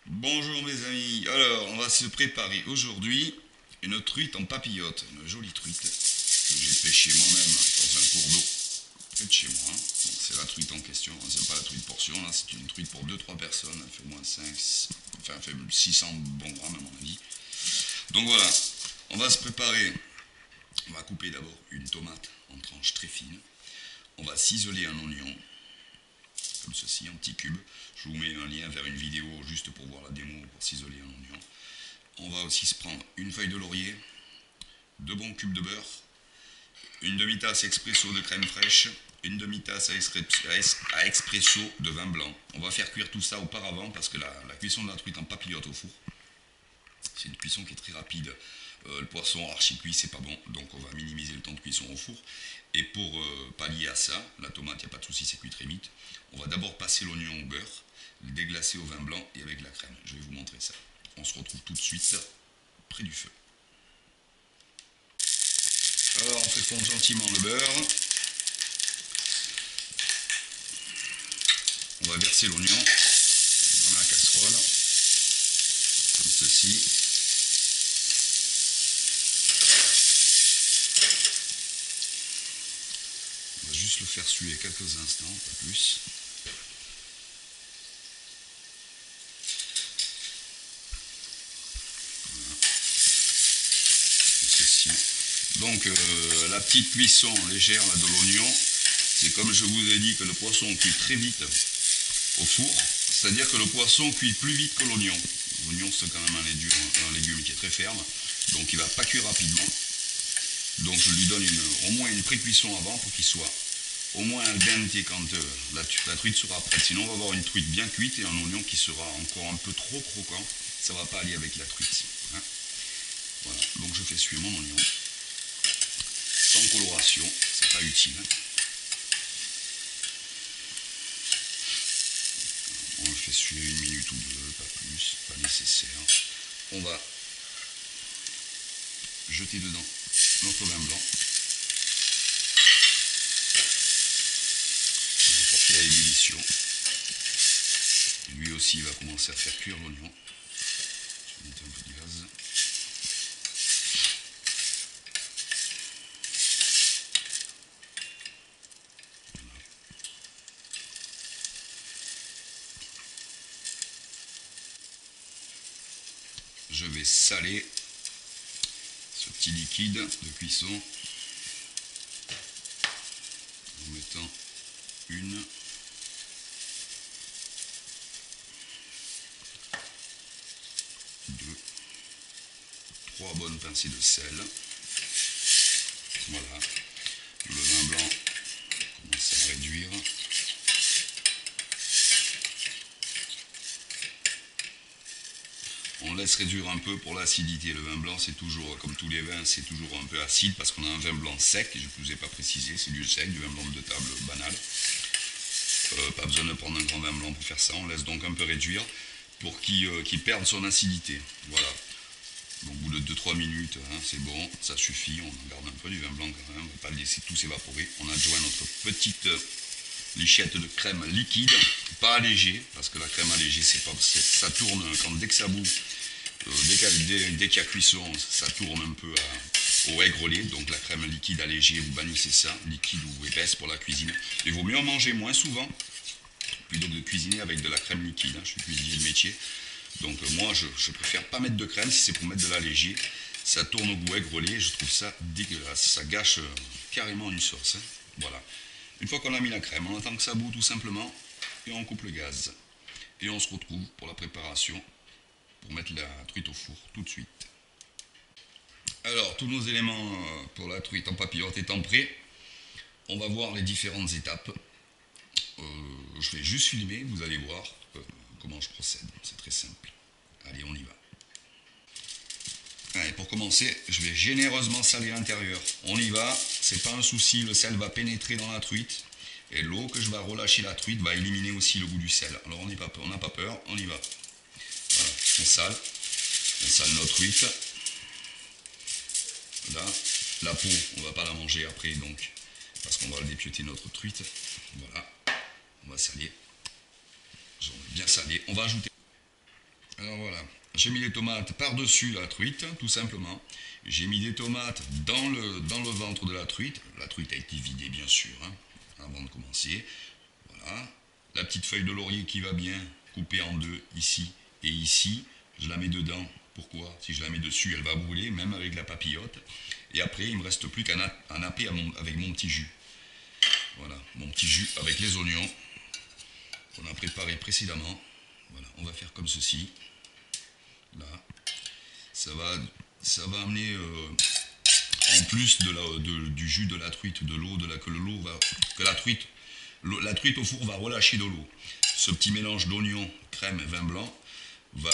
Bonjour mes amis, alors on va se préparer aujourd'hui une truite en papillote, une jolie truite que j'ai pêchée moi-même dans un cours d'eau près de chez moi. Donc c'est la truite en question, hein, c'est pas la truite portion, là c'est une truite pour deux-trois personnes, elle fait au moins 5, enfin elle fait 600 bons grammes à mon avis. Donc voilà, on va se préparer, on va couper d'abord une tomate en tranches très fines, on va ciseler un oignon, comme ceci, en petits cubes. Je vous mets un lien vers une vidéo juste pour voir la démo pour ciseler un oignon. On va aussi se prendre une feuille de laurier, deux bons cubes de beurre, une demi-tasse expresso de crème fraîche, une demi-tasse à expresso de vin blanc. On va faire cuire tout ça auparavant parce que la cuisson de la truite en papillote au four, c'est une cuisson qui est très rapide. Le poisson archi cuit, c'est pas bon, donc on va minimiser le temps de cuisson au four. Et pour pallier à ça, la tomate, il n'y a pas de souci, c'est cuit très vite. On va d'abord passer l'oignon au beurre, le déglacer au vin blanc et avec la crème. Je vais vous montrer ça. On se retrouve tout de suite près du feu. Alors on fait fondre gentiment le beurre. On va verser l'oignon dans la casserole, comme ceci. On va juste le faire suer quelques instants, pas plus. Donc la petite cuisson légère là, de l'oignon, c'est comme je vous ai dit que le poisson cuit très vite au four, c'est-à-dire que le poisson cuit plus vite que l'oignon. L'oignon c'est quand même un légume qui est très ferme, donc il ne va pas cuire rapidement. Donc je lui donne au moins une pré-cuisson avant pour qu'il soit au moins al dente quand la truite sera prête. Sinon on va avoir une truite bien cuite et un oignon qui sera encore un peu trop croquant, ça ne va pas aller avec la truite. Hein. Voilà, donc je fais suer mon oignon. Sans coloration, c'est pas utile. On le fait suer une minute ou deux, pas plus, pas nécessaire. On va jeter dedans notre vin blanc. On va porter à ébullition. Lui aussi va commencer à faire cuire l'oignon. Je vais mettre un peu de gaz. Je vais saler ce petit liquide de cuisson en mettant une, deux, trois bonnes pincées de sel. Voilà, le vin blanc commence à réduire. On laisse réduire un peu pour l'acidité. Le vin blanc, c'est toujours, comme tous les vins, c'est toujours un peu acide parce qu'on a un vin blanc sec, je ne vous ai pas précisé, c'est du sec, du vin blanc de table banal. Pas besoin de prendre un grand vin blanc pour faire ça, on laisse donc un peu réduire pour qu'il perde son acidité. Voilà. Donc, au bout de 2-3 minutes, hein, c'est bon, ça suffit, on en garde un peu du vin blanc quand même, on ne va pas le laisser tout s'évaporer. On adjoint notre petite lichette de crème liquide, pas allégée, parce que la crème allégée, ça tourne dès que ça bout. Dès qu'il y a cuisson, ça tourne un peu au aigre lait, donc la crème liquide allégée, vous bannissez ça, liquide ou épaisse pour la cuisine. Il vaut mieux en manger moins souvent, plutôt que de cuisiner avec de la crème liquide. Hein. Je suis cuisinier de métier, donc moi je préfère pas mettre de crème si c'est pour mettre de l'allégé. Ça tourne au goût aigre lait, je trouve ça dégueulasse, ça gâche carrément une sauce. Hein. Voilà. Une fois qu'on a mis la crème, on attend que ça bout tout simplement, et on coupe le gaz. Et on se retrouve pour la préparation pour mettre la truite au four tout de suite. Alors, tous nos éléments pour la truite en papillote étant prêts, on va voir les différentes étapes. Je vais juste filmer, vous allez voir comment je procède. C'est très simple. Allez, on y va. Allez, pour commencer, je vais généreusement saler l'intérieur. On y va, c'est pas un souci, le sel va pénétrer dans la truite. Et l'eau que je vais relâcher la truite va éliminer aussi le goût du sel. Alors on n'a pas peur, on y va. Voilà, on sale notre truite. Là, la peau, on ne va pas la manger après, donc, parce qu'on va dépioter notre truite. Voilà, on va saler. J'en ai bien salé. On va ajouter Alors voilà, j'ai mis les tomates par-dessus la truite, tout simplement. J'ai mis des tomates dans le ventre de la truite. La truite a été vidée, bien sûr, hein, avant de commencer. Voilà. La petite feuille de laurier qui va bien, coupée en deux, ici et ici. Je la mets dedans. Pourquoi? Si je la mets dessus, elle va brûler, même avec la papillote. Et après, il ne me reste plus qu'à napper avec mon petit jus. Voilà, mon petit jus avec les oignons qu'on a préparé précédemment. Voilà, on va faire comme ceci. Là, ça va amener en plus du jus de la truite, de l'eau, que la truite au four va relâcher de l'eau. Ce petit mélange d'oignon, crème et vin blanc va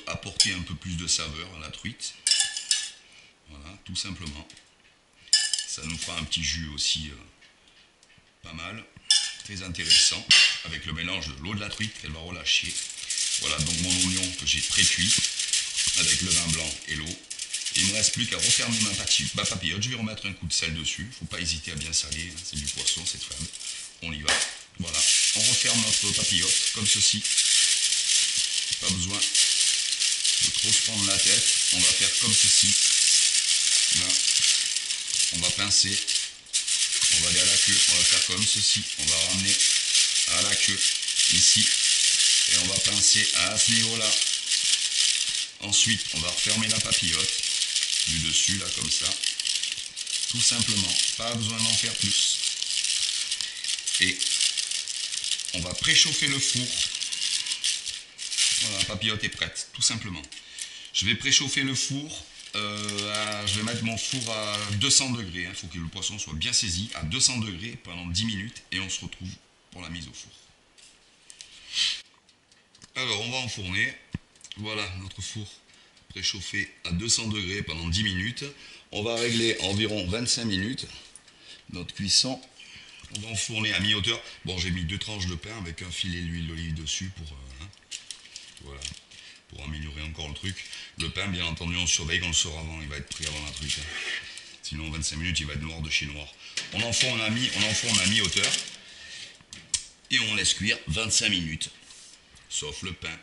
apporter un peu plus de saveur à la truite. Voilà, tout simplement. Ça nous fera un petit jus aussi pas mal, très intéressant, avec le mélange de l'eau de la truite qu'elle va relâcher. Voilà donc mon oignon que j'ai pré-cuit avec le vin blanc et l'eau. Il ne me reste plus qu'à refermer ma papillote. Je vais remettre un coup de sel dessus. Il ne faut pas hésiter à bien saler. C'est du poisson, c'est faible. On y va. Voilà. On referme notre papillote comme ceci. Pas besoin de trop se prendre la tête. On va faire comme ceci. Là. On va pincer. On va aller à la queue. On va faire comme ceci. On va ramener à la queue ici. Et on va pincer à ce niveau-là. Ensuite, on va refermer la papillote du dessus, là, comme ça. Tout simplement. Pas besoin d'en faire plus. Et on va préchauffer le four. Voilà, la papillote est prête, tout simplement. Je vais préchauffer le four. Je vais mettre mon four à 200 degrés. Il faut que le poisson soit bien saisi à 200 degrés pendant 10 minutes. Et on se retrouve pour la mise au four. Alors, on va enfourner. Voilà notre four préchauffé à 200 degrés pendant 10 minutes. On va régler environ 25 minutes notre cuisson. On va enfourner à mi-hauteur. Bon, j'ai mis 2 tranches de pain avec un filet d'huile d'olive dessus voilà, pour améliorer encore le truc. Le pain, bien entendu, on surveille qu'on le sort avant. Il va être pris avant la truite. Sinon, 25 minutes, il va être noir de chez noir. On enfourne à mi-hauteur. Et on laisse cuire 25 minutes. Sauf le pain.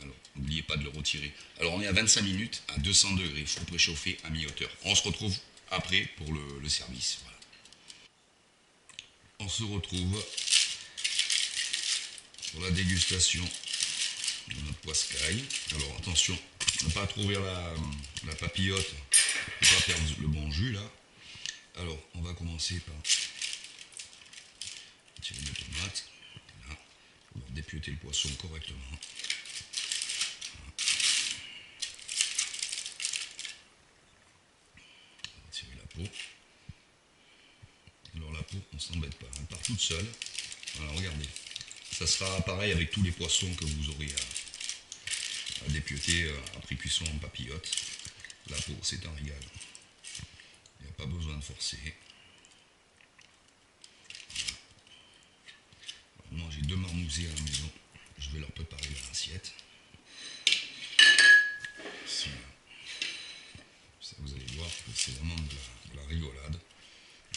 Alors, n'oubliez pas de le retirer. Alors, on est à 25 minutes à 200 degrés. Il faut préchauffer à mi-hauteur. On se retrouve après pour le service. Voilà. On se retrouve pour la dégustation de notre poiscaille. Alors, attention, ne pas trop ouvrir la papillote et pas perdre le bon jus là. Alors, on va commencer par tirer nos tomates. Là. On va dépioter le poisson correctement. Tirer la peau. Alors la peau, on s'embête pas, elle part toute seule. Voilà, regardez. Ça sera pareil avec tous les poissons que vous aurez à dépioter après cuisson en papillote. La peau, c'est un régal. Il n'y a pas besoin de forcer. Alors, moi j'ai 2 marmousets à la maison. Je vais leur préparer leur assiette. Ici, ça, vous allez voir que c'est vraiment de la rigolade.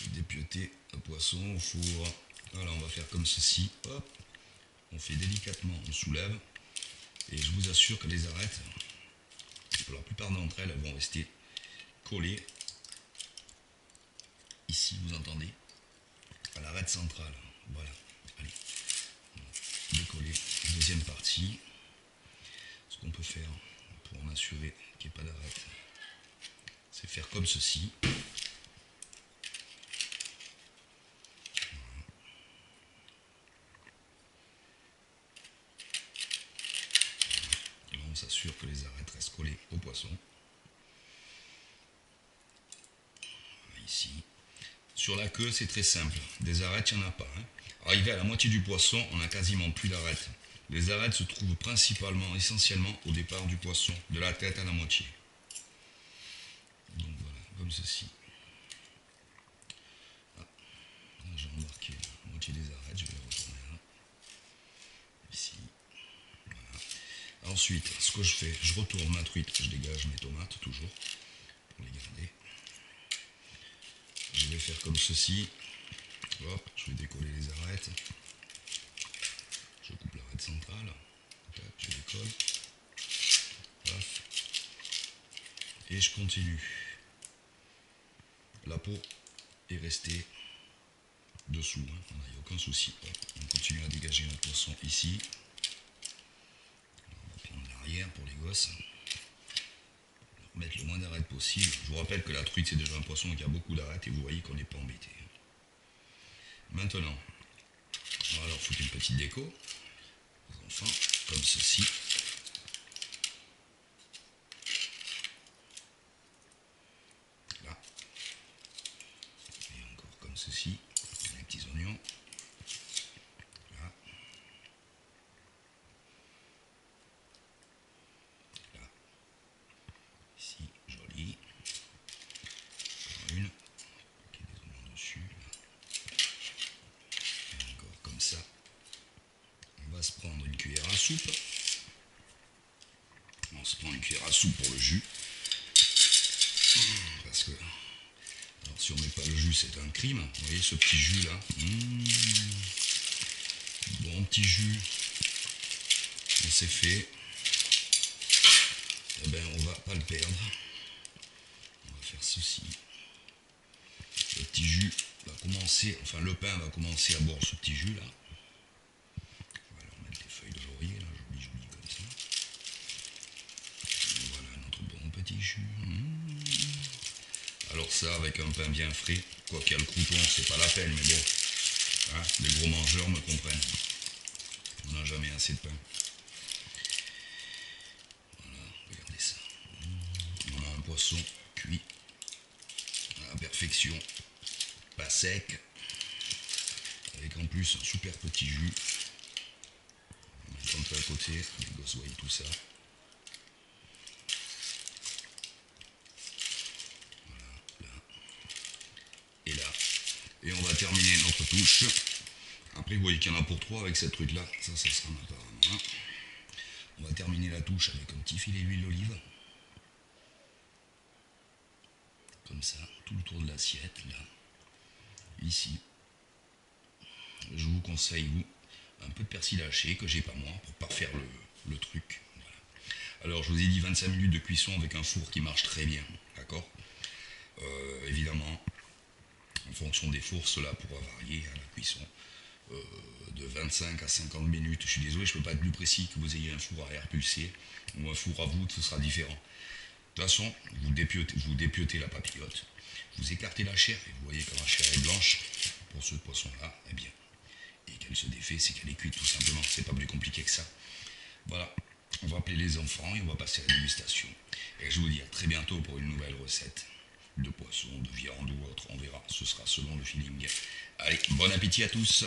Dépioter un poisson au four. Voilà, on va faire comme ceci. Hop. On fait délicatement, on soulève. Et je vous assure que les arêtes, pour la plupart d'entre elles, elles vont rester collées. Ici, vous entendez, à l'arête centrale. Voilà. Allez. Décoller. Deuxième partie. Ce qu'on peut faire pour en assurer qu'il n'y ait pas d'arête, c'est faire comme ceci. Et là, on s'assure que les arêtes restent collées au poisson. Ici. Sur la queue, c'est très simple. Des arêtes, il n'y en a pas. Arrivé à la moitié du poisson, on n'a quasiment plus d'arêtes. Les arêtes se trouvent principalement, essentiellement, au départ du poisson, de la tête à la moitié. Donc voilà, comme ceci. Ah, là, j'ai remarqué la moitié des arêtes, je vais les retourner là. Ici. Voilà. Ensuite, ce que je fais, je retourne ma truite, je dégage mes tomates, toujours, pour les garder. Je vais faire comme ceci. Hop, je vais décoller les arêtes. Je coupe l'arête centrale. Je décolle. et je continue. La peau est restée dessous, hein. Il n'y a aucun souci. On continue à dégager notre poisson ici. On va prendre l'arrière pour les gosses. Mettre le moins d'arêtes possible. Je vous rappelle que la truite c'est déjà un poisson qui a beaucoup d'arêtes et vous voyez qu'on n'est pas embêté. Maintenant, on va leur foutre une petite déco aux enfants, comme ceci. Là. Et encore comme ceci. Les petits oignons. Là. Là. Ici, joli. Encore une. Des oignons dessus. Et encore comme ça. On va se prendre une cuillère à soupe. On se prend une cuillère à soupe pour le jus. Parce que, alors si on met pas le jus, c'est un crime. Vous voyez ce petit jus là. Bon petit jus. On s'est fait. Eh ben on va pas le perdre. On va faire ceci. Le petit jus va commencer, enfin le pain va commencer à boire ce petit jus là. On va leur mettre des feuilles de laurier là, joli comme ça. Et voilà notre bon petit jus. Alors ça avec un pain bien frais, quoi qu'il y a le crouton, c'est pas la peine, mais bon, hein, les gros mangeurs me comprennent. On n'a jamais assez de pain. Voilà, regardez ça. On a un poisson cuit à la perfection, pas sec, avec en plus un super petit jus. On va mettre un peu à côté, les gosses voient tout ça. Et là, et on va terminer notre touche. Après vous voyez qu'il y en a pour 3 avec cette truite là, ça sera ma part. Voilà. On va terminer la touche avec un petit filet d'huile d'olive, comme ça, tout le tour de l'assiette là, ici. Je vous conseille vous un peu de persil haché que j'ai pas moi pour parfaire le truc. Voilà. Alors je vous ai dit 25 minutes de cuisson avec un four qui marche très bien, d'accord. Évidemment, en fonction des fours, cela pourra varier à la cuisson de 25 à 50 minutes. Je suis désolé, je ne peux pas être plus précis, que vous ayez un four à air pulsé ou un four à voûte, ce sera différent. De toute façon, vous dépiotez la papillote, vous écartez la chair et vous voyez quand la chair est blanche pour ce poisson-là, eh bien, et qu'elle se défait, c'est qu'elle est cuite tout simplement. C'est pas plus compliqué que ça. Voilà, on va appeler les enfants et on va passer à la dégustation. Et je vous dis à très bientôt pour une nouvelle recette de poisson, de viande ou autre, on verra, ce sera selon le feeling. Allez, bon appétit à tous!